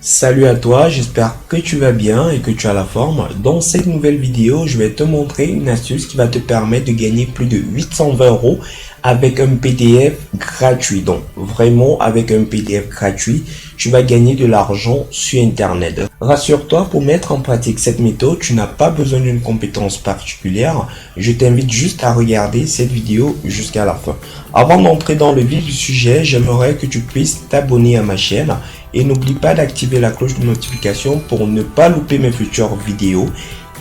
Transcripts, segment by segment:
Salut à toi, j'espère que tu vas bien et que tu as la forme. Dans cette nouvelle vidéo, je vais te montrer une astuce qui va te permettre de gagner plus de 820 € avec un PDF gratuit. Donc vraiment avec un PDF gratuit, tu vas gagner de l'argent sur Internet. Rassure-toi, pour mettre en pratique cette méthode, tu n'as pas besoin d'une compétence particulière. Je t'invite juste à regarder cette vidéo jusqu'à la fin. Avant d'entrer dans le vif du sujet, j'aimerais que tu puisses t'abonner à ma chaîne. Et n'oublie pas d'activer la cloche de notification pour ne pas louper mes futures vidéos.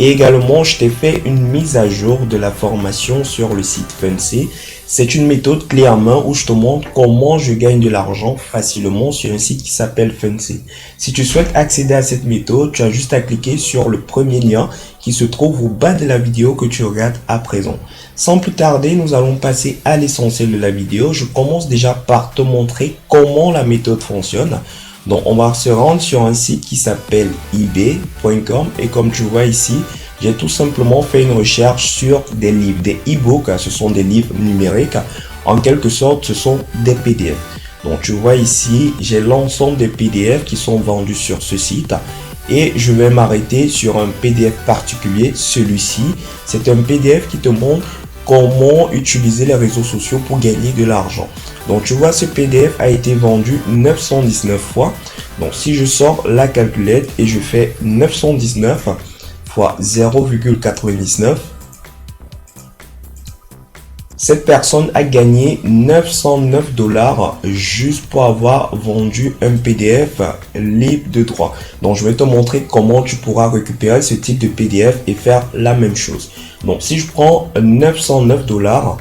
Et également, je t'ai fait une mise à jour de la formation sur le site Funcy. C'est une méthode clé en main où je te montre comment je gagne de l'argent facilement sur un site qui s'appelle Funcy. Si tu souhaites accéder à cette méthode, tu as juste à cliquer sur le premier lien qui se trouve au bas de la vidéo que tu regardes à présent. Sans plus tarder, nous allons passer à l'essentiel de la vidéo. Je commence déjà par te montrer comment la méthode fonctionne. Donc, on va se rendre sur un site qui s'appelle ebay.com et comme tu vois ici, j'ai tout simplement fait une recherche sur des livres, des e-books, ce sont des livres numériques. En quelque sorte, ce sont des PDF. Donc, tu vois ici, j'ai l'ensemble des PDF qui sont vendus sur ce site et je vais m'arrêter sur un PDF particulier, celui-ci. C'est un PDF qui te montre comment utiliser les réseaux sociaux pour gagner de l'argent. Donc tu vois, ce PDF a été vendu 919 fois. Donc si je sors la calculette et je fais 919 fois 0,99, cette personne a gagné 909 $ juste pour avoir vendu un PDF libre de droit. Donc je vais te montrer comment tu pourras récupérer ce type de PDF et faire la même chose. Donc si je prends 909 $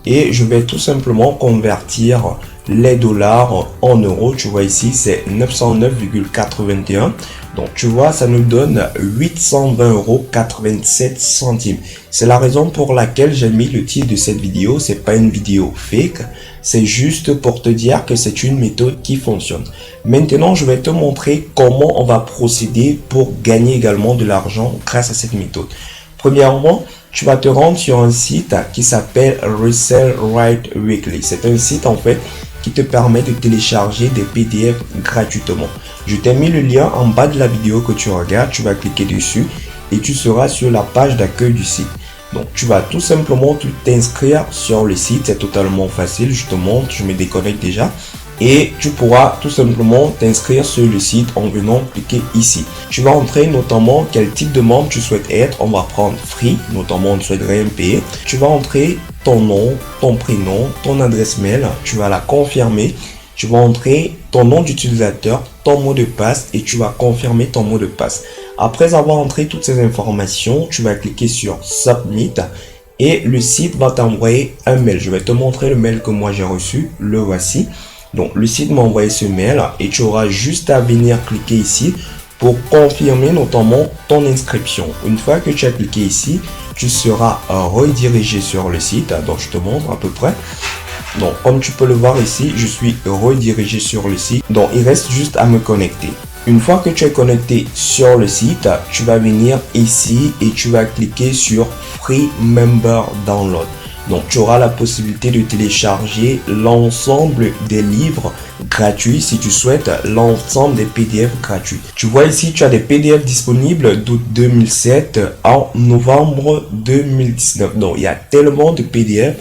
et je vais tout simplement convertir les dollars en euros, tu vois ici c'est 909,81. Donc tu vois, ça nous donne 820,87 €. C'est la raison pour laquelle j'ai mis le titre de cette vidéo. C'est pas une vidéo fake, c'est juste pour te dire que c'est une méthode qui fonctionne. Maintenant, je vais te montrer comment on va procéder pour gagner également de l'argent grâce à cette méthode. Premièrement, tu vas te rendre sur un site qui s'appelle Resell Right Weekly. C'est un site en fait qui te permet de télécharger des PDF gratuitement. Je t'ai mis le lien en bas de la vidéo que tu regardes, tu vas cliquer dessus et tu seras sur la page d'accueil du site. Donc tu vas tout simplement t'inscrire sur le site, c'est totalement facile, je te montre, je me déconnecte déjà. Et tu pourras tout simplement t'inscrire sur le site en venant cliquer ici. Tu vas entrer notamment quel type de membre tu souhaites être. On va prendre free, notamment on ne souhaite rien payer. Tu vas entrer ton nom, ton prénom, ton adresse mail. Tu vas la confirmer. Tu vas entrer ton nom d'utilisateur, ton mot de passe et tu vas confirmer ton mot de passe. Après avoir entré toutes ces informations, tu vas cliquer sur Submit. Et le site va t'envoyer un mail. Je vais te montrer le mail que moi j'ai reçu. Le voici. Donc le site m'a envoyé ce mail et tu auras juste à venir cliquer ici pour confirmer notamment ton inscription. Une fois que tu as cliqué ici, tu seras redirigé sur le site. Donc je te montre à peu près. Donc comme tu peux le voir ici, je suis redirigé sur le site. Donc il reste juste à me connecter. Une fois que tu es connecté sur le site, tu vas venir ici et tu vas cliquer sur Free Member Download. Donc, tu auras la possibilité de télécharger l'ensemble des livres gratuits si tu souhaites l'ensemble des PDF gratuits. Tu vois ici, tu as des PDF disponibles d'août 2007 en novembre 2019. Donc, il y a tellement de PDF.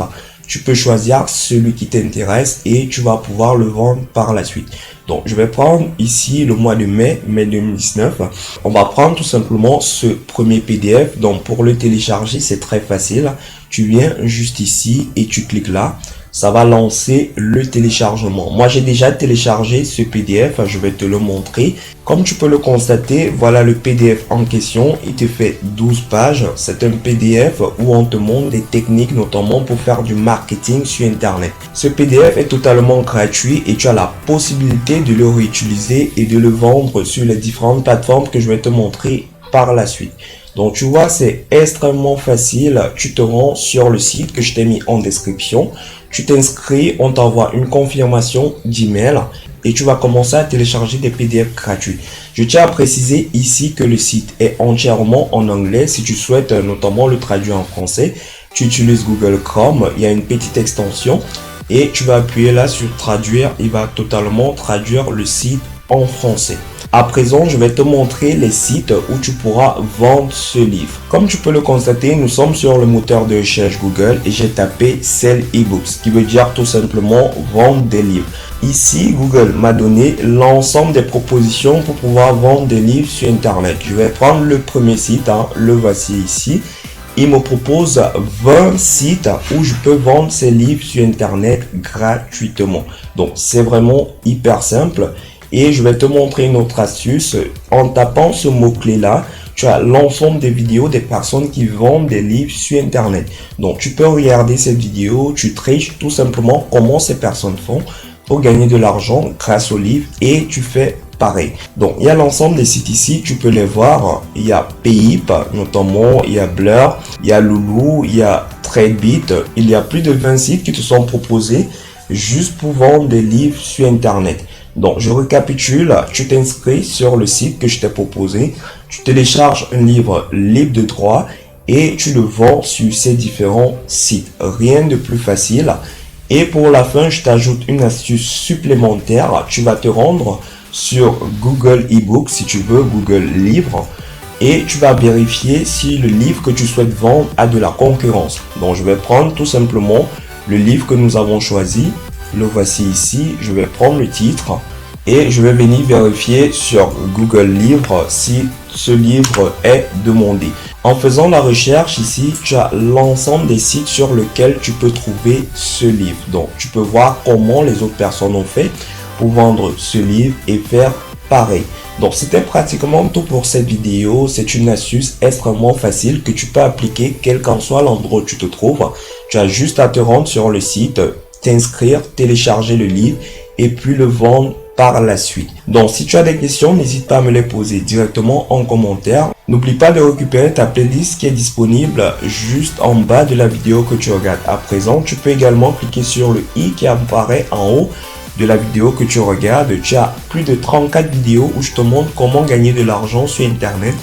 Tu peux choisir celui qui t'intéresse et tu vas pouvoir le vendre par la suite. Donc, je vais prendre ici le mois de mai 2019. On va prendre tout simplement ce premier PDF. Donc, pour le télécharger, c'est très facile. Tu viens juste ici et tu cliques là. Ça va lancer le téléchargement. Moi, j'ai déjà téléchargé ce PDF. Je vais te le montrer. Comme tu peux le constater, voilà le PDF en question. Il te fait 12 pages. C'est un PDF où on te montre des techniques, notamment pour faire du marketing sur Internet. Ce PDF est totalement gratuit et tu as la possibilité de le réutiliser et de le vendre sur les différentes plateformes que je vais te montrer par la suite. Donc tu vois, c'est extrêmement facile. Tu te rends sur le site que je t'ai mis en description. Tu t'inscris, on t'envoie une confirmation d'email et tu vas commencer à télécharger des PDF gratuits. Je tiens à préciser ici que le site est entièrement en anglais. Si tu souhaites notamment le traduire en français, tu utilises Google Chrome. Il y a une petite extension et tu vas appuyer là sur traduire. Il va totalement traduire le site en français. À présent, je vais te montrer les sites où tu pourras vendre ce livre. Comme tu peux le constater, nous sommes sur le moteur de recherche Google et j'ai tapé Sell eBooks, qui veut dire tout simplement vendre des livres. Ici, Google m'a donné l'ensemble des propositions pour pouvoir vendre des livres sur Internet. Je vais prendre le premier site, le voici ici. Il me propose 20 sites où je peux vendre ces livres sur Internet gratuitement. Donc, c'est vraiment hyper simple. Et je vais te montrer une autre astuce. En tapant ce mot-clé là, tu as l'ensemble des vidéos des personnes qui vendent des livres sur Internet. Donc, tu peux regarder cette vidéo, tu triches tout simplement comment ces personnes font pour gagner de l'argent grâce aux livres et tu fais pareil. Donc, il y a l'ensemble des sites ici, tu peux les voir. Il y a Payip, notamment, il y a Blur, il y a Lulu, il y a TradeBit. Il y a plus de 20 sites qui te sont proposés juste pour vendre des livres sur Internet. Donc, je récapitule, tu t'inscris sur le site que je t'ai proposé, tu télécharges un livre libre de droit et tu le vends sur ces différents sites. Rien de plus facile. Et pour la fin, je t'ajoute une astuce supplémentaire. Tu vas te rendre sur Google eBooks, si tu veux, Google Livres, et tu vas vérifier si le livre que tu souhaites vendre a de la concurrence. Donc, je vais prendre tout simplement le livre que nous avons choisi. Le voici ici, je vais prendre le titre et je vais venir vérifier sur Google Livres si ce livre est demandé. En faisant la recherche ici, tu as l'ensemble des sites sur lesquels tu peux trouver ce livre. Donc, tu peux voir comment les autres personnes ont fait pour vendre ce livre et faire pareil. Donc, c'était pratiquement tout pour cette vidéo. C'est une astuce extrêmement facile que tu peux appliquer quel qu'en soit l'endroit où tu te trouves. Tu as juste à te rendre sur le site, t'inscrire, télécharger le livre et puis le vendre par la suite. Donc, si tu as des questions, n'hésite pas à me les poser directement en commentaire. N'oublie pas de récupérer ta playlist qui est disponible juste en bas de la vidéo que tu regardes à présent. Tu peux également cliquer sur le i qui apparaît en haut de la vidéo que tu regardes. Tu as plus de 34 vidéos où je te montre comment gagner de l'argent sur Internet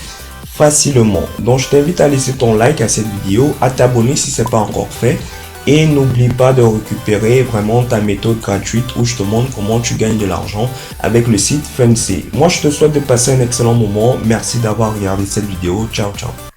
facilement. Donc, je t'invite à laisser ton like à cette vidéo, à t'abonner si ce n'est pas encore fait. Et n'oublie pas de récupérer vraiment ta méthode gratuite où je te montre comment tu gagnes de l'argent avec le site Fundsay. Moi, je te souhaite de passer un excellent moment. Merci d'avoir regardé cette vidéo. Ciao, ciao.